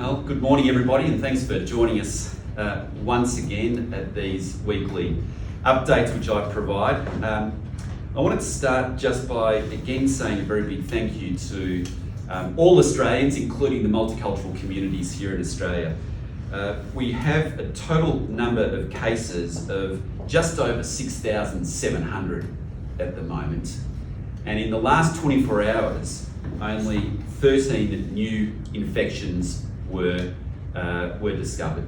Well, good morning everybody, and thanks for joining us once again at these weekly updates which I provide. I wanted to start just by again saying a very big thank you to all Australians, including the multicultural communities here in Australia. We have a total number of cases of just over 6,700 at the moment, and in the last 24 hours only 13 new infections were discovered.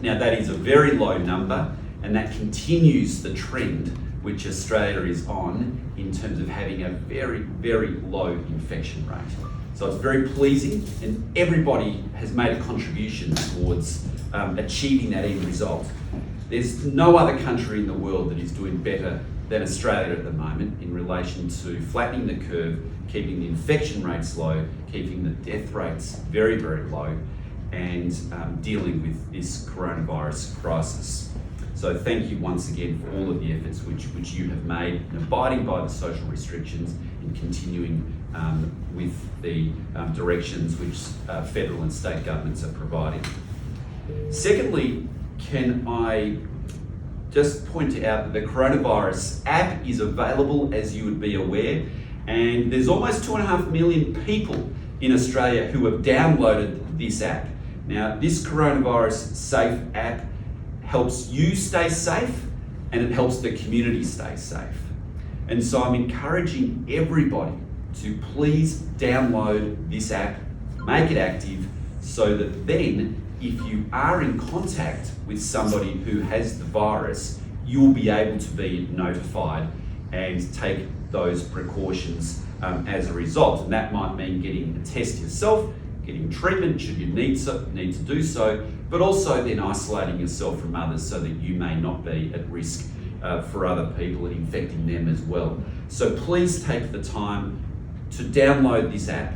Now that is a very low number, and that continues the trend which Australia is on in terms of having a very, very low infection rate. So it's very pleasing, and everybody has made a contribution towards achieving that end result. There's no other country in the world that is doing better than Australia at the moment in relation to flattening the curve, keeping the infection rates low, keeping the death rates very, very low, and dealing with this coronavirus crisis. So thank you once again for all of the efforts which you have made in abiding by the social restrictions and continuing with the directions which federal and state governments are providing. Secondly, can I just point out that the coronavirus app is available, as you would be aware, and there's almost 2.5 million people in Australia who have downloaded this app. Now, this coronavirus safe app helps you stay safe, and it helps the community stay safe. And so I'm encouraging everybody to please download this app, make it active, so that then if you are in contact with somebody who has the virus, you'll be able to be notified and take those precautions as a result. And that might mean getting a test yourself, getting treatment should you need to do so, but also then isolating yourself from others so that you may not be at risk for other people and infecting them as well. So please take the time to download this app.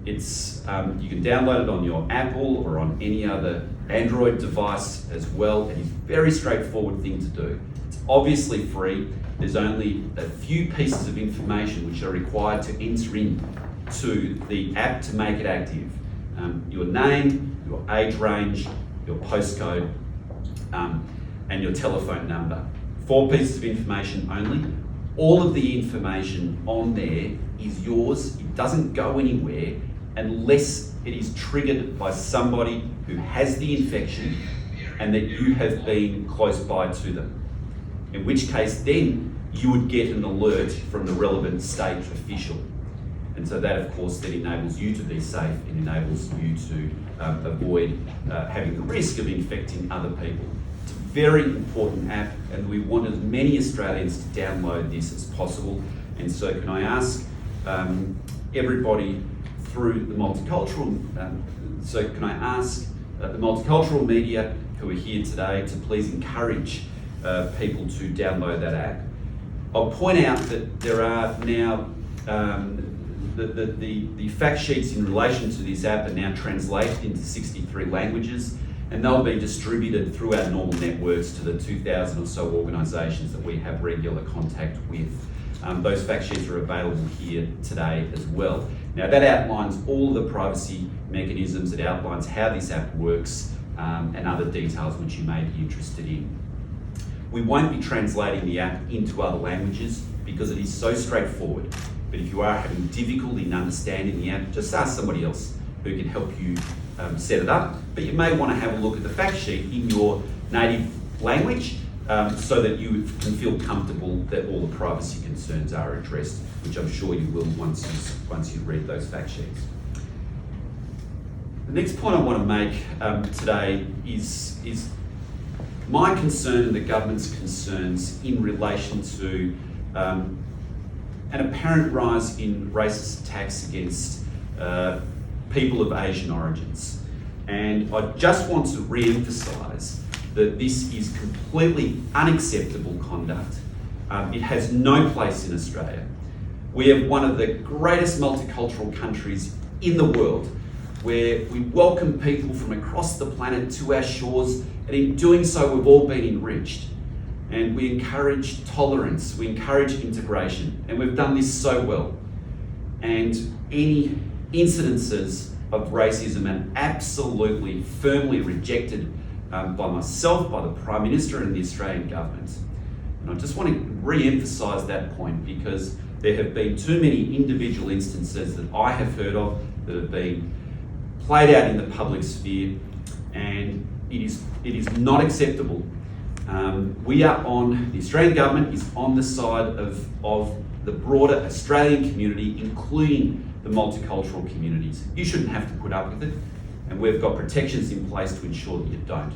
It's you can download it on your Apple or on any other Android device as well. It is a very straightforward thing to do. It's obviously free. There's only a few pieces of information which are required to enter into the app to make it active. Your name, your age range, your postcode, and your telephone number. 4 pieces of information only. All of the information on there is yours. It doesn't go anywhere unless it is triggered by somebody who has the infection and that you have been close by to them. In which case then you would get an alert from the relevant state official. And so that of course then enables you to be safe and enables you to avoid having the risk of infecting other people. It's a very important app, and we want as many Australians to download this as possible. And so can I ask everybody through the multicultural, the multicultural media who are here today to please encourage people to download that app. I'll point out that there are now the fact sheets in relation to this app are now translated into 63 languages, and they'll be distributed through our normal networks to the 2,000 or so organisations that we have regular contact with. Those fact sheets are available here today as well. Now that outlines all of the privacy mechanisms, it outlines how this app works, and other details which you may be interested in. We won't be translating the app into other languages because it is so straightforward. But if you are having difficulty in understanding the app, just ask somebody else who can help you set it up. But you may want to have a look at the fact sheet in your native language so that you can feel comfortable that all the privacy concerns are addressed, which I'm sure you will once you read those fact sheets. The next point I want to make today is my concern and the government's concerns in relation to an apparent rise in racist attacks against people of Asian origins. And I just want to re-emphasise that this is completely unacceptable conduct. It has no place in Australia. We have one of the greatest multicultural countries in the world, where we welcome people from across the planet to our shores, and in doing so we've all been enriched. And we encourage tolerance, we encourage integration, and we've done this so well. And any incidences of racism and absolutely firmly rejected by myself, by the Prime Minister and the Australian government. And I just want to re-emphasise that point, because there have been too many individual instances that I have heard of that have been played out in the public sphere, and it is not acceptable. The Australian government is on the side of the broader Australian community, including the multicultural communities. You shouldn't have to put up with it, and we've got protections in place to ensure that you don't.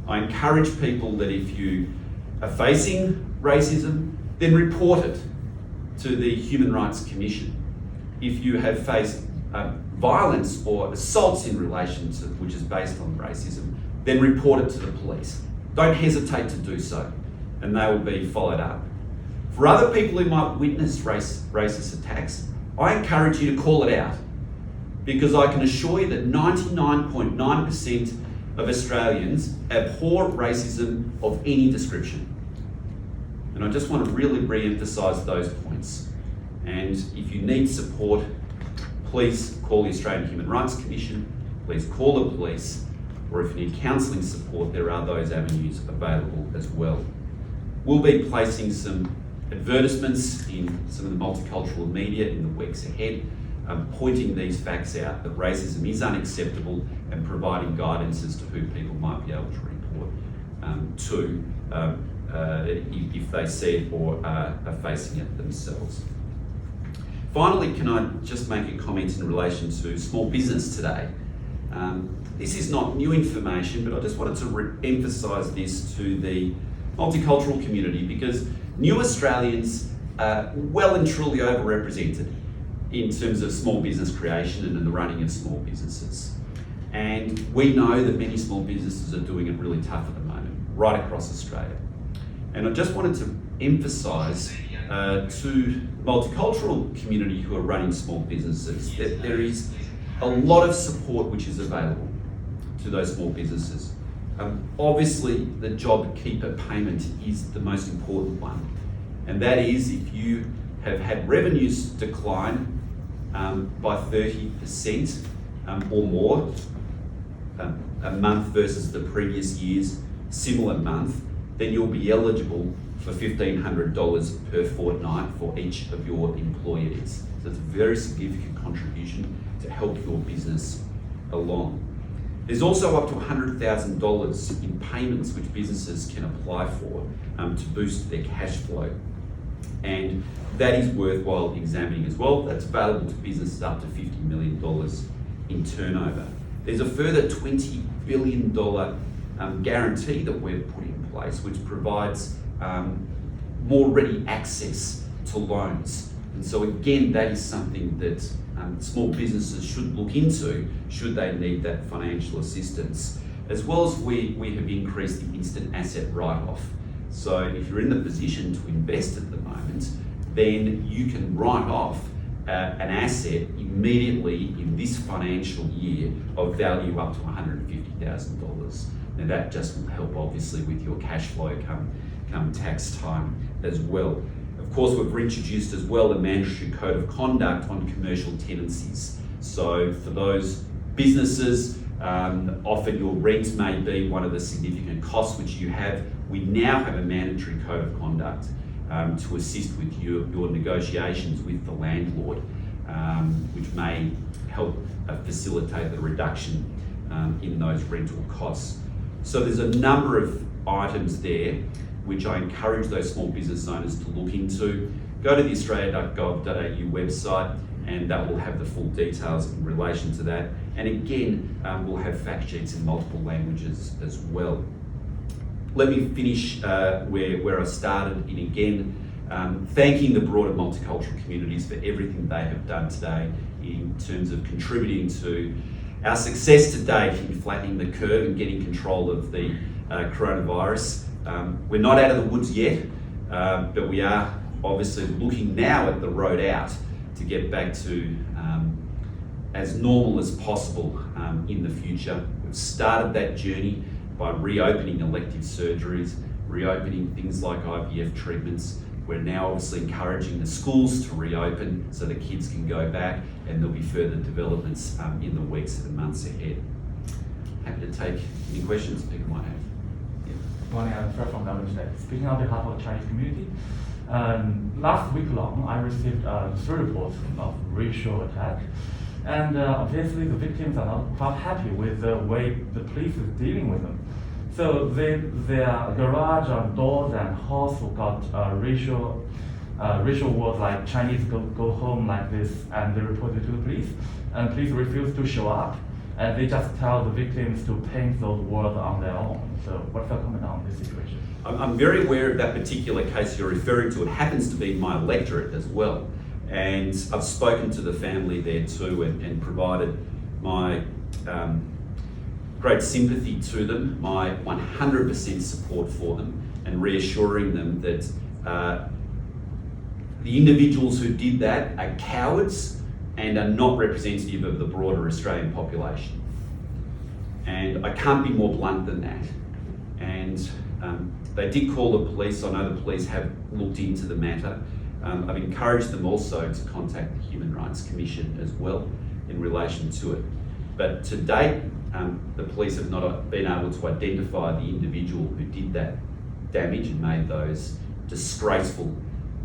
I encourage people that if you are facing racism, then report it to the Human Rights Commission. If you have faced violence or assaults in relation to, which is based on racism, then report it to the police. Don't hesitate to do so, and they will be followed up. For other people who might witness racist attacks, I encourage you to call it out, because I can assure you that 99.9% of Australians abhor racism of any description. And I just want to really re-emphasise those points. And if you need support, please call the Australian Human Rights Commission, please call the police, or if you need counselling support, there are those avenues available as well. We'll be placing some advertisements in some of the multicultural media in the weeks ahead, pointing these facts out, that racism is unacceptable, and providing guidance as to who people might be able to report to if they see it or are facing it themselves. Finally, can I just make a comment in relation to small business today? This is not new information, but I just wanted to emphasise this to the multicultural community, because new Australians are well and truly overrepresented in terms of small business creation and in the running of small businesses. And we know that many small businesses are doing it really tough at the moment, right across Australia. And I just wanted to emphasise to the multicultural community who are running small businesses that there is a lot of support which is available to those small businesses. Obviously, the JobKeeper payment is the most important one, and that is if you have had revenues decline by 30% or more a month versus the previous year's similar month, then you'll be eligible for $1,500 per fortnight for each of your employees. So it's a very significant contribution to help your business along. There's also up to $100,000 in payments which businesses can apply for to boost their cash flow. And that is worthwhile examining as well. That's available to businesses up to $50 million in turnover. There's a further $20 billion guarantee that we've put in place, which provides more ready access to loans. And so again, that is something that small businesses should look into should they need that financial assistance. As well as we have increased the instant asset write-off. So if you're in the position to invest at the moment, then you can write off an asset immediately in this financial year of value up to $150,000. Now that just will help obviously with your cash flow come tax time as well. Of course, we've introduced as well a mandatory code of conduct on commercial tenancies. So for those businesses, often your rent may be one of the significant costs which you have. We now have a mandatory code of conduct to assist with your negotiations with the landlord, which may help facilitate the reduction in those rental costs. So there's a number of items there which I encourage those small business owners to look into. Go to the australia.gov.au website, and that will have the full details in relation to that. And again, we'll have fact sheets in multiple languages as well. Let me finish where I started, and again, thanking the broader multicultural communities for everything they have done today in terms of contributing to our success to date in flattening the curve and getting control of the coronavirus. We're not out of the woods yet, but we are obviously looking now at the road out to get back to as normal as possible in the future. We've started that journey by reopening elective surgeries, reopening things like IVF treatments, We're now obviously encouraging the schools to reopen so the kids can go back, and there'll be further developments in the weeks and months ahead. Happy to take any questions people might have. Morning, I'm Fred from Melbourne State. Speaking on behalf of the Chinese community, last week long, I received 3 reports of racial attack, and obviously the victims are not quite happy with the way the police is dealing with them. So their garage and doors and house got racial words like Chinese go home like this, and they reported to the police, and police refused to show up. And they just tell the victims to paint those words on their own. So what's your comment on this situation? I'm very aware of that particular case you're referring to. It happens to be my electorate as well. And I've spoken to the family there too and provided my great sympathy to them, my 100% support for them, and reassuring them that the individuals who did that are cowards and are not representative of the broader Australian population. And I can't be more blunt than that. And they did call the police. I know the police have looked into the matter. I've encouraged them also to contact the Human Rights Commission as well in relation to it. But to date, the police have not been able to identify the individual who did that damage and made those disgraceful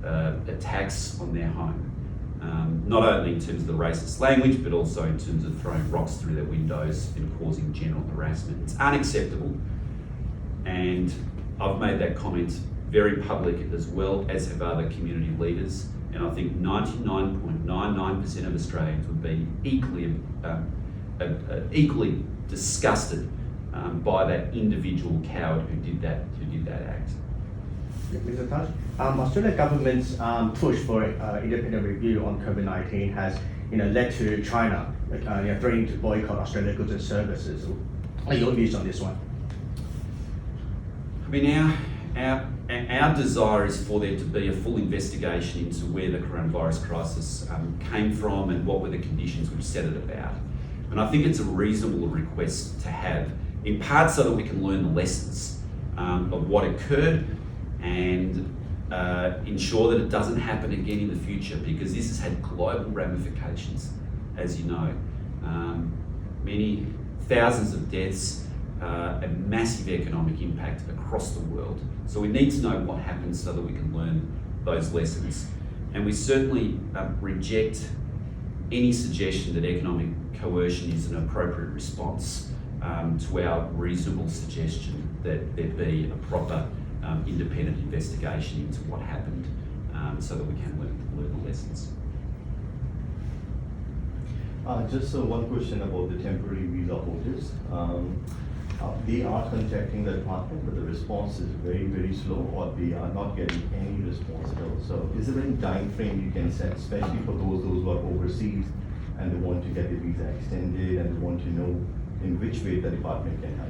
attacks on their home. Not only in terms of the racist language, but also in terms of throwing rocks through their windows and causing general harassment. It's unacceptable, and I've made that comment very public as well, as have other community leaders, and I think 99.99% of Australians would be equally disgusted by that individual coward who did that act. Mr. Taj, Australian government's push for independent review on COVID-19 has, led to China threatening to boycott Australian goods and services. What are your views on this one? I mean, our desire is for there to be a full investigation into where the coronavirus crisis came from and what were the conditions which set it about. And I think it's a reasonable request to have, in part so that we can learn the lessons of what occurred and ensure that it doesn't happen again in the future, because this has had global ramifications, as you know. Many thousands of deaths, a massive economic impact across the world. So we need to know what happened so that we can learn those lessons. And we certainly reject any suggestion that economic coercion is an appropriate response to our reasonable suggestion that there be a proper independent investigation into what happened so that we can learn the lessons. Just one question about the temporary visa holders. They are contacting the department, but the response is very, very slow, or they are not getting any response at all. So is there any time frame you can set, especially for those who are overseas and they want to get the visa extended and they want to know in which way the department can help?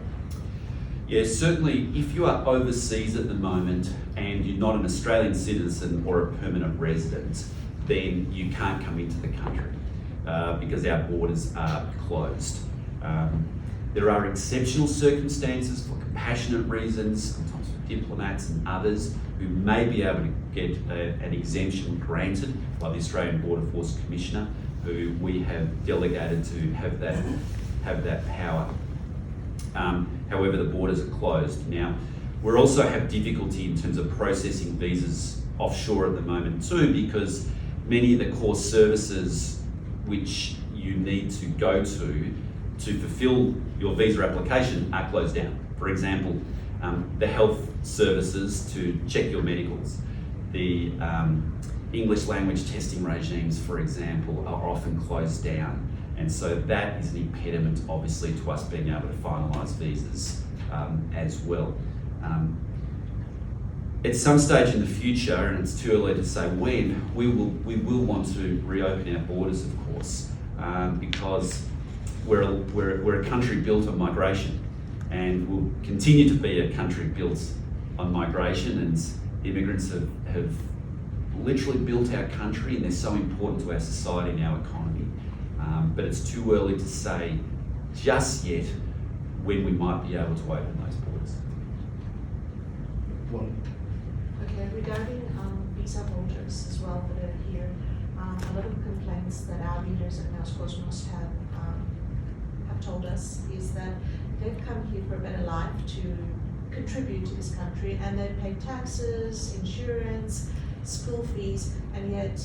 Yes, certainly if you are overseas at the moment and you're not an Australian citizen or a permanent resident, then you can't come into the country because our borders are closed. There are exceptional circumstances for compassionate reasons, sometimes for diplomats and others who may be able to get an exemption granted by the Australian Border Force Commissioner, who we have delegated to have that power. However, the borders are closed. Now, we also have difficulty in terms of processing visas offshore at the moment too, because many of the core services which you need to go to fulfill your visa application are closed down. For example, the health services to check your medicals, the English language testing regimes, for example, are often closed down. And so that is an impediment, obviously, to us being able to finalise visas as well. At some stage in the future, and it's too early to say when, we will want to reopen our borders, of course, because we're a country built on migration, and will continue to be a country built on migration, and immigrants have literally built our country, and they're so important to our society and our economy. But it's too early to say just yet when we might be able to open those borders. Well, Okay, regarding visa holders as well that are here. A lot of complaints that our leaders at Nels Cosmos have told us is that they've come here for a better life to contribute to this country, and they pay taxes, insurance, school fees, and yet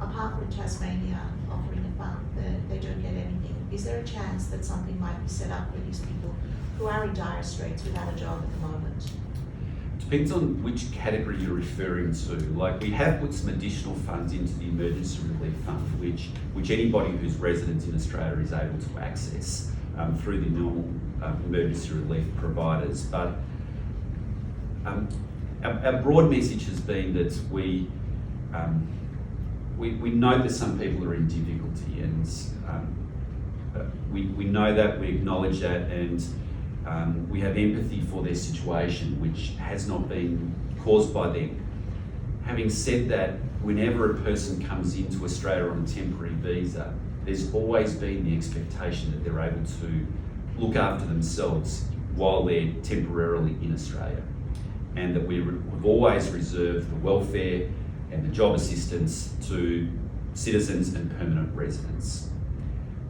apart from Tasmania offering a fund, they don't get anything. Is there a chance that something might be set up for these people who are in dire straits without a job at the moment? Depends on which category you're referring to. Like, we have put some additional funds into the emergency relief fund, which anybody who's resident in Australia is able to access through the normal emergency relief providers. But our broad message has been that we know that some people are in difficulty, and we know that, we acknowledge that, and we have empathy for their situation, which has not been caused by them. Having said that, whenever a person comes into Australia on a temporary visa, there's always been the expectation that they're able to look after themselves while they're temporarily in Australia, and that we've always reserved the welfare and the job assistance to citizens and permanent residents.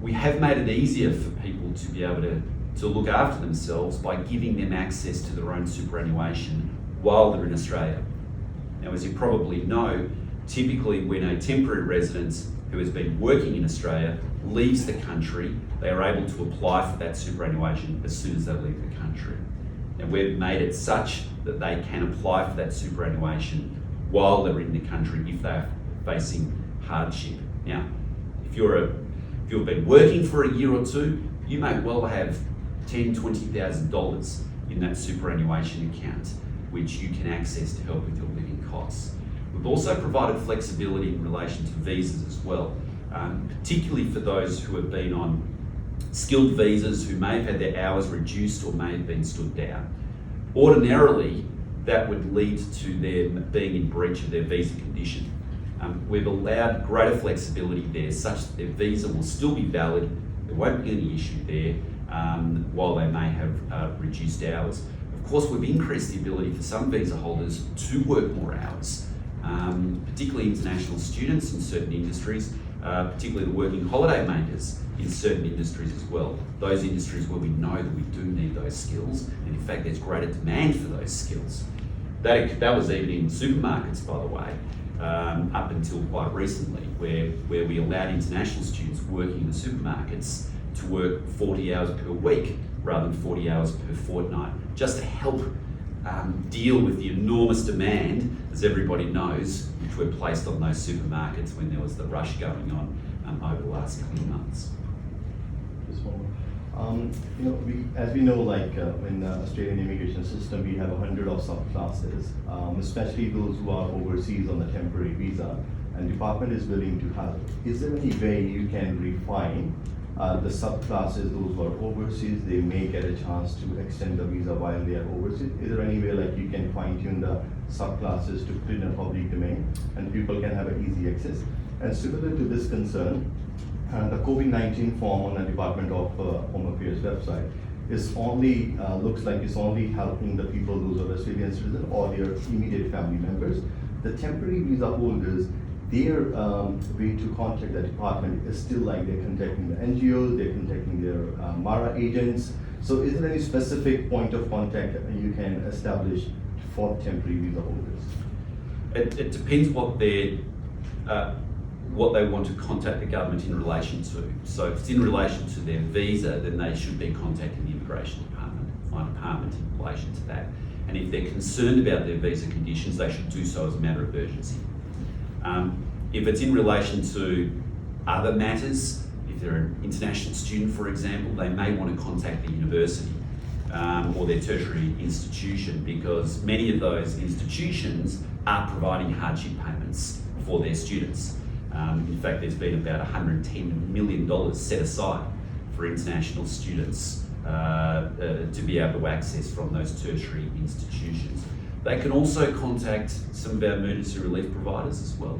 We have made it easier for people to be able to look after themselves by giving them access to their own superannuation while they're in Australia. Now, as you probably know, typically when a temporary resident who has been working in Australia leaves the country, they are able to apply for that superannuation as soon as they leave the country. And we've made it such that they can apply for that superannuation while they're in the country if they're facing hardship. Now, if you've been working for a year or two, you may well have $10,000, $20,000 in that superannuation account, which you can access to help with your living costs. We've also provided flexibility in relation to visas as well, particularly for those who have been on skilled visas, who may have had their hours reduced or may have been stood down. Ordinarily, that would lead to them being in breach of their visa condition. We've allowed greater flexibility there such that their visa will still be valid, there won't be any issue there, while they may have reduced hours. Of course, we've increased the ability for some visa holders to work more hours, particularly international students in certain industries, particularly the working holiday makers in certain industries as well. Those industries where we know that we do need those skills, and in fact there's greater demand for those skills. That was even in supermarkets, by the way, up until quite recently, where we allowed international students working in the supermarkets to work 40 hours per week rather than 40 hours per fortnight, just to help deal with the enormous demand, as everybody knows, which were placed on those supermarkets when there was the rush going on over the last couple of months. Just one more. As we know, in the Australian immigration system, we have 100 of subclasses, especially those who are overseas on the temporary visa, and department is willing to help. Is there any way you can refine the subclasses, those who are overseas, they may get a chance to extend the visa while they are overseas? Is there any way you can fine tune the subclasses to put in a public domain and people can have an easy access? And similar to this concern, the COVID-19 form on the Department of Home Affairs website is only, looks like it's only helping the people those are Australian citizens or their immediate family members. The temporary visa holders, their way to contact the department is still they're contacting the NGOs, they're contacting their MARA agents. So is there any specific point of contact that you can establish for temporary visa holders? It depends what they want to contact the government in relation to. So if it's in relation to their visa, then they should be contacting the Immigration Department, my department, in relation to that. And if they're concerned about their visa conditions, they should do so as a matter of urgency. If it's in relation to other matters, if they're an international student, for example, they may want to contact the university or their tertiary institution, because many of those institutions are providing hardship payments for their students. In fact, there's been about $110 million set aside for international students to be able to access from those tertiary institutions. They can also contact some of our emergency relief providers as well,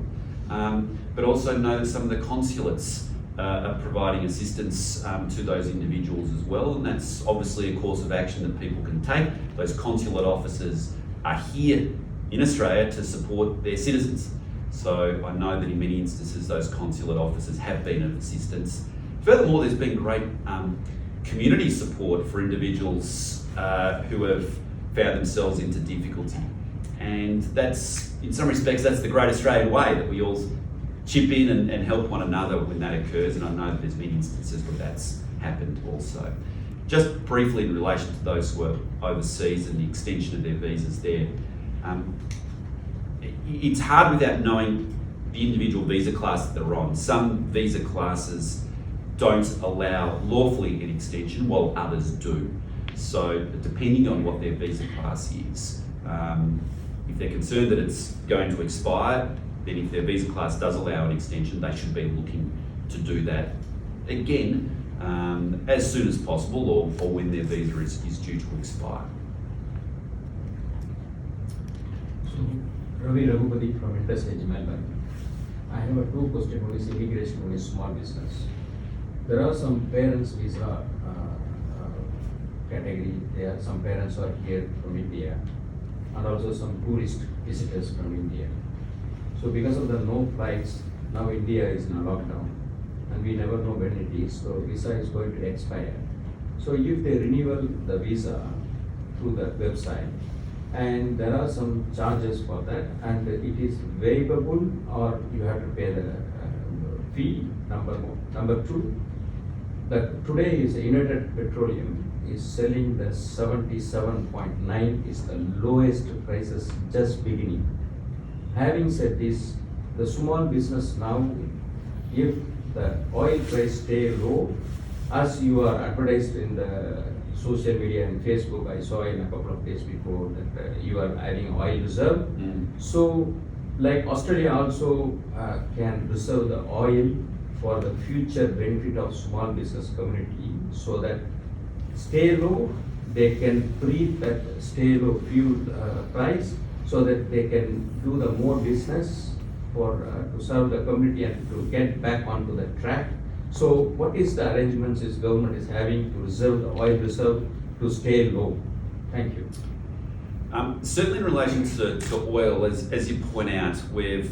but also know that some of the consulates are providing assistance to those individuals as well, and that's obviously a course of action that people can take. Those consulate officers are here in Australia to support their citizens. So I know that in many instances those consulate officers have been of assistance. Furthermore, there's been great community support for individuals who have found themselves into difficulty. And that's, in some respects, that's the great Australian way, that we all chip in and help one another when that occurs, and I know that there's many instances where that's happened also. Just briefly in relation to those who are overseas and the extension of their visas there, it's hard without knowing the individual visa class that they're on. Some visa classes don't allow lawfully an extension, while others do. So depending on what their visa class is, if they're concerned that it's going to expire, then if their visa class does allow an extension, they should be looking to do that again as soon as possible, or when their visa is due to expire. So, Ravi Raghupati from Indus Edge, Melbourne. I have a two question. One is immigration, one is small business. There are some parents visa category. There are some parents are here from India, and also some tourist visitors from India. So because of the no flights, now India is in a lockdown, and we never know when it is. So visa is going to expire. So if they renew the visa through the website, and there are some charges for that, and it is waivable, or you have to pay the fee. Number one. Number two, that today is United Petroleum is selling the 77.9 is the lowest prices just beginning. Having said this, the small business now, if the oil price stay low, as you are advertised in the social media and Facebook, I saw in a couple of days before that you are having oil reserve. So, like Australia also can reserve the oil for the future benefit of small business community, so that stay low, they can breathe that stay low fuel price, so that they can do the more business for to serve the community and to get back onto the track. So what is the arrangements this government is having to reserve the oil reserve to stay low? Thank you. Certainly in relation to oil, as you point out, we've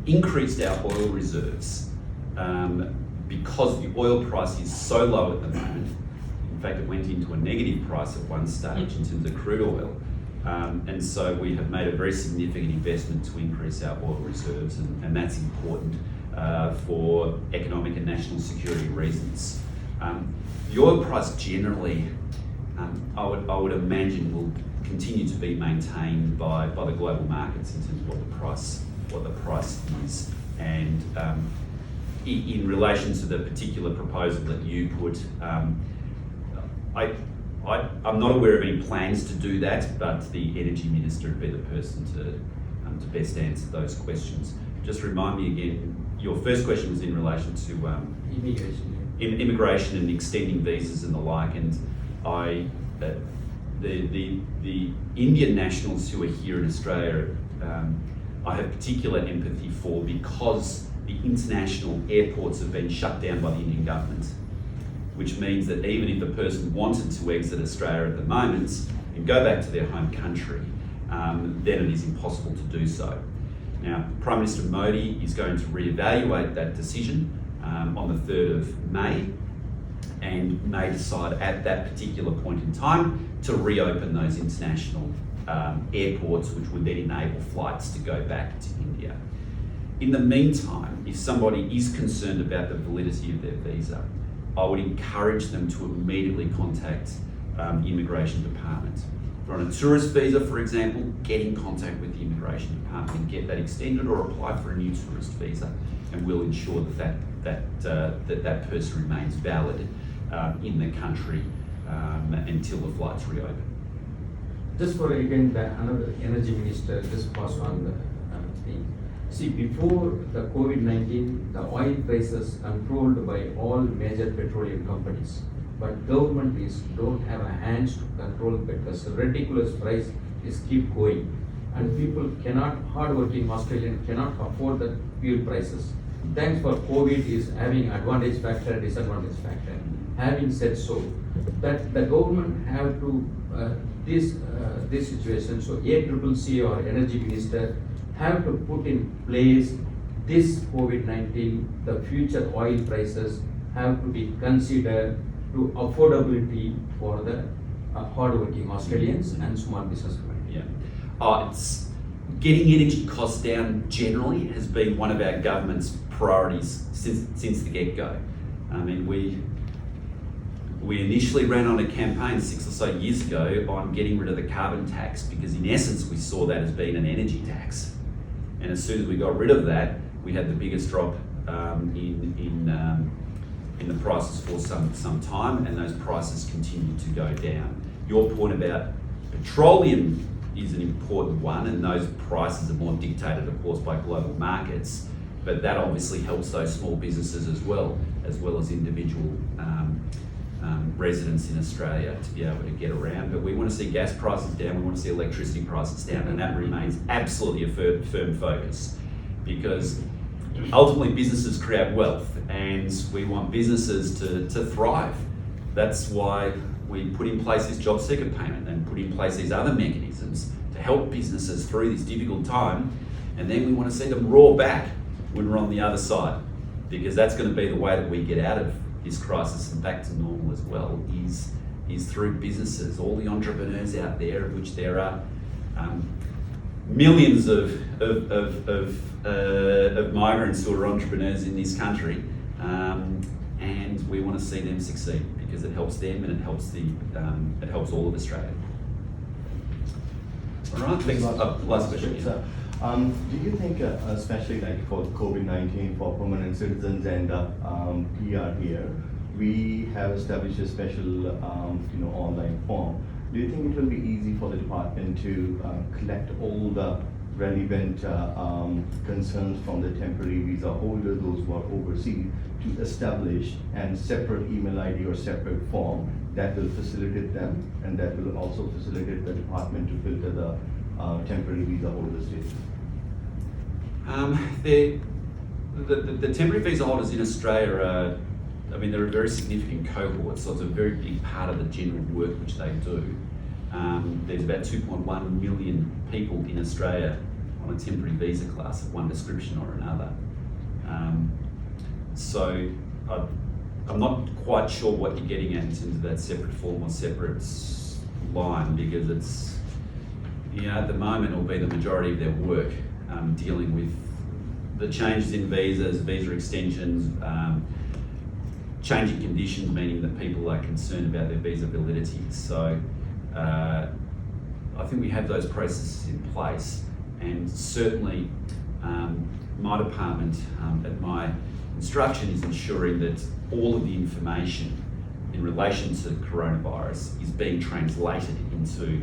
increased our oil reserves because the oil price is so low at the moment. In fact, it went into a negative price at one stage in terms of crude oil. And so we have made a very significant investment to increase our oil reserves, and that's important for economic and national security reasons. The oil price generally, I would imagine, will continue to be maintained by the global markets in terms of what the price is. And in relation to the particular proposal that you put, I'm not aware of any plans to do that, but the Energy Minister would be the person to best answer those questions. Just remind me again, your first question was in relation to immigration and extending visas and the like, and the Indian nationals who are here in Australia, I have particular empathy for, because the international airports have been shut down by the Indian government, which means that even if a person wanted to exit Australia at the moment and go back to their home country, then it is impossible to do so. Now, Prime Minister Modi is going to reevaluate that decision on the 3rd of May, and may decide at that particular point in time to reopen those international airports, which would then enable flights to go back to India. In the meantime, if somebody is concerned about the validity of their visa, I would encourage them to immediately contact the Immigration Department. If you're on a tourist visa, for example, get in contact with the Immigration Department and get that extended, or apply for a new tourist visa, and we'll ensure that person remains valid in the country until the flights reopen. Just for again, another Energy Minister just passed on the thing. See, before the COVID-19, the oil prices controlled by all major petroleum companies, but government don't have a hands to control, because the ridiculous price is keep going, and people hardworking Australians cannot afford the fuel prices. Thanks for COVID is having advantage factor, disadvantage factor. Having said so, that the government have to, this situation, so ACCC or Energy Minister have to put in place this COVID-19, the future oil prices have to be considered to affordability for the hardworking Australians and small business community. Yeah. It's getting energy costs down generally has been one of our government's priorities since the get-go. I mean, we initially ran on a campaign 6 or so years ago on getting rid of the carbon tax because in essence we saw that as being an energy tax. And as soon as we got rid of that, we had the biggest drop in the prices for some time, and those prices continue to go down. Your point about petroleum is an important one, and those prices are more dictated, of course, by global markets. But that obviously helps those small businesses as well as individual residents in Australia to be able to get around. But we want to see gas prices down, we want to see electricity prices down, and that remains absolutely a firm focus, because ultimately businesses create wealth and we want businesses to thrive. That's why we put in place this job seeker payment and put in place these other mechanisms to help businesses through this difficult time, and then we want to see them roar back when we're on the other side, because that's going to be the way that we get out of this crisis and back to normal as well, is through businesses. All the entrepreneurs out there, of which there are millions of migrants who are entrepreneurs in this country, and we want to see them succeed because it helps them and it helps all of Australia. All right, thanks. Last question. Sure. Do you think, especially like for COVID-19, for permanent citizens and PR here, we have established a special, online form. Do you think it will be easy for the department to collect all the relevant concerns from the temporary visa holder, those who are overseas, to establish a separate email ID or separate form that will facilitate them, and that will also facilitate the department to filter the temporary visa holder status? The temporary visa holders in Australia are, they're a very significant cohort, so it's a very big part of the general work which they do. There's about 2.1 million people in Australia on a temporary visa class of one description or another. So I'm not quite sure what you're getting at in terms of that separate form or separate line, because it's, at the moment it'll be the majority of their work dealing with the changes in visas, visa extensions, changing conditions, meaning that people are concerned about their visa validity. So I think we have those processes in place, and certainly my department at my instruction is ensuring that all of the information in relation to coronavirus is being translated into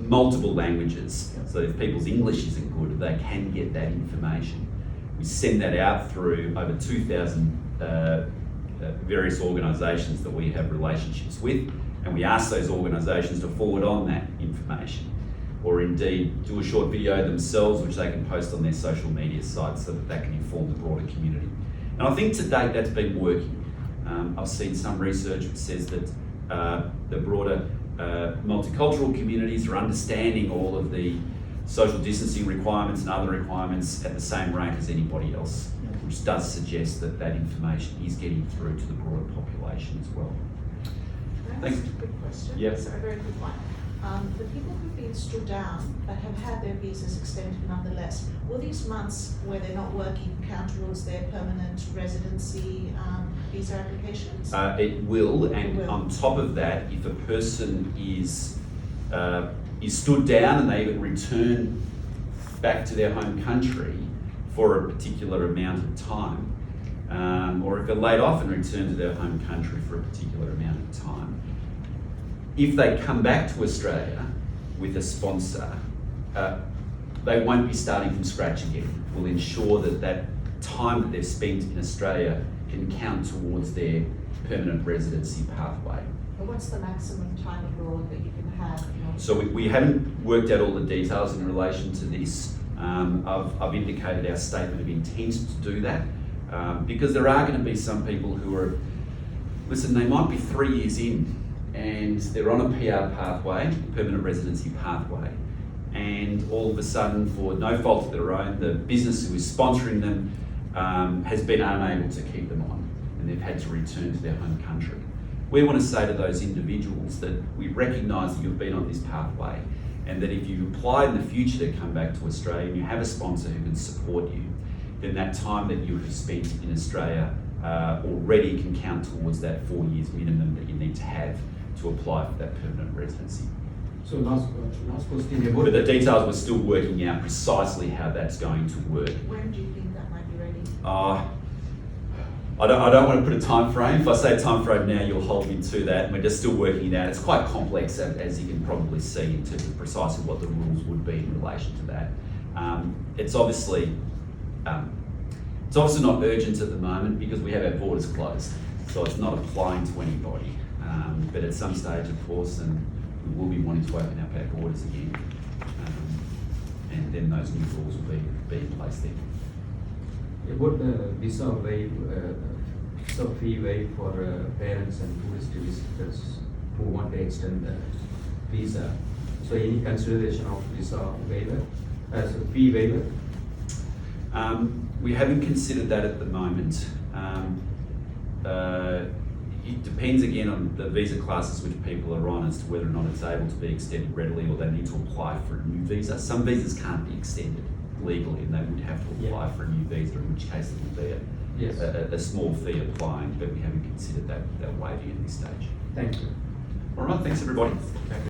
multiple languages. So if people's English isn't good, they can get that information. We send that out through over 2,000 various organisations that we have relationships with, and we ask those organisations to forward on that information, or indeed do a short video themselves which they can post on their social media sites so that can inform the broader community. And I think to date that's been working. I've seen some research which says that the broader multicultural communities are understanding all of the social distancing requirements and other requirements at the same rate as anybody else, which does suggest that that information is getting through to the broader population as well. That's a good question. Yeah. It's a very good one. The people who've been stood down but have had their visas extended nonetheless, will these months where they're not working count towards their permanent residency visa applications? It will, and It will. on top of that, if a person is stood down and they even return back to their home country for a particular amount of time, or if they're laid off and return to their home country for a particular amount of time, if they come back to Australia with a sponsor, they won't be starting from scratch again. We'll ensure that that time that they've spent in Australia can count towards their permanent residency pathway. But what's the maximum time abroad that you can have? So we haven't worked out all the details in relation to this. I've indicated our statement of intent to do that, because there are going to be some people who are listen, they might be 3 years in and they're on a PR pathway, permanent residency pathway, and all of a sudden, for no fault of their own, the business who is sponsoring them has been unable to keep them on, and they've had to return to their home country. We want to say to those individuals that we recognise that you've been on this pathway, and that if you apply in the future to come back to Australia and you have a sponsor who can support you, then that time that you have spent in Australia already can count towards that 4 years minimum that you need to have to apply for that permanent residency. So last question about But the details, we're still working out precisely how that's going to work. When do you think that might be ready? I don't want to put a time frame. If I say a time frame now, you'll hold me to that. We're just still working it out. It's quite complex, as you can probably see, in terms of precisely what the rules would be in relation to that. It's obviously not urgent at the moment because we have our borders closed, so it's not applying to anybody. But at some stage, of course, and we will be wanting to open up our borders again, and then those new rules will be in place then. about the visa fee waive for parents and tourist visitors who want to extend the visa. So any consideration of visa waiver as a fee waiver? We haven't considered that at the moment. It depends again on the visa classes which people are on as to whether or not it's able to be extended readily or they need to apply for a new visa. Some visas can't be extended legally and they would have to apply for a new visa, in which case it would be a small fee applying, but we haven't considered that waiving at this stage. Thank you. All right, thanks everybody.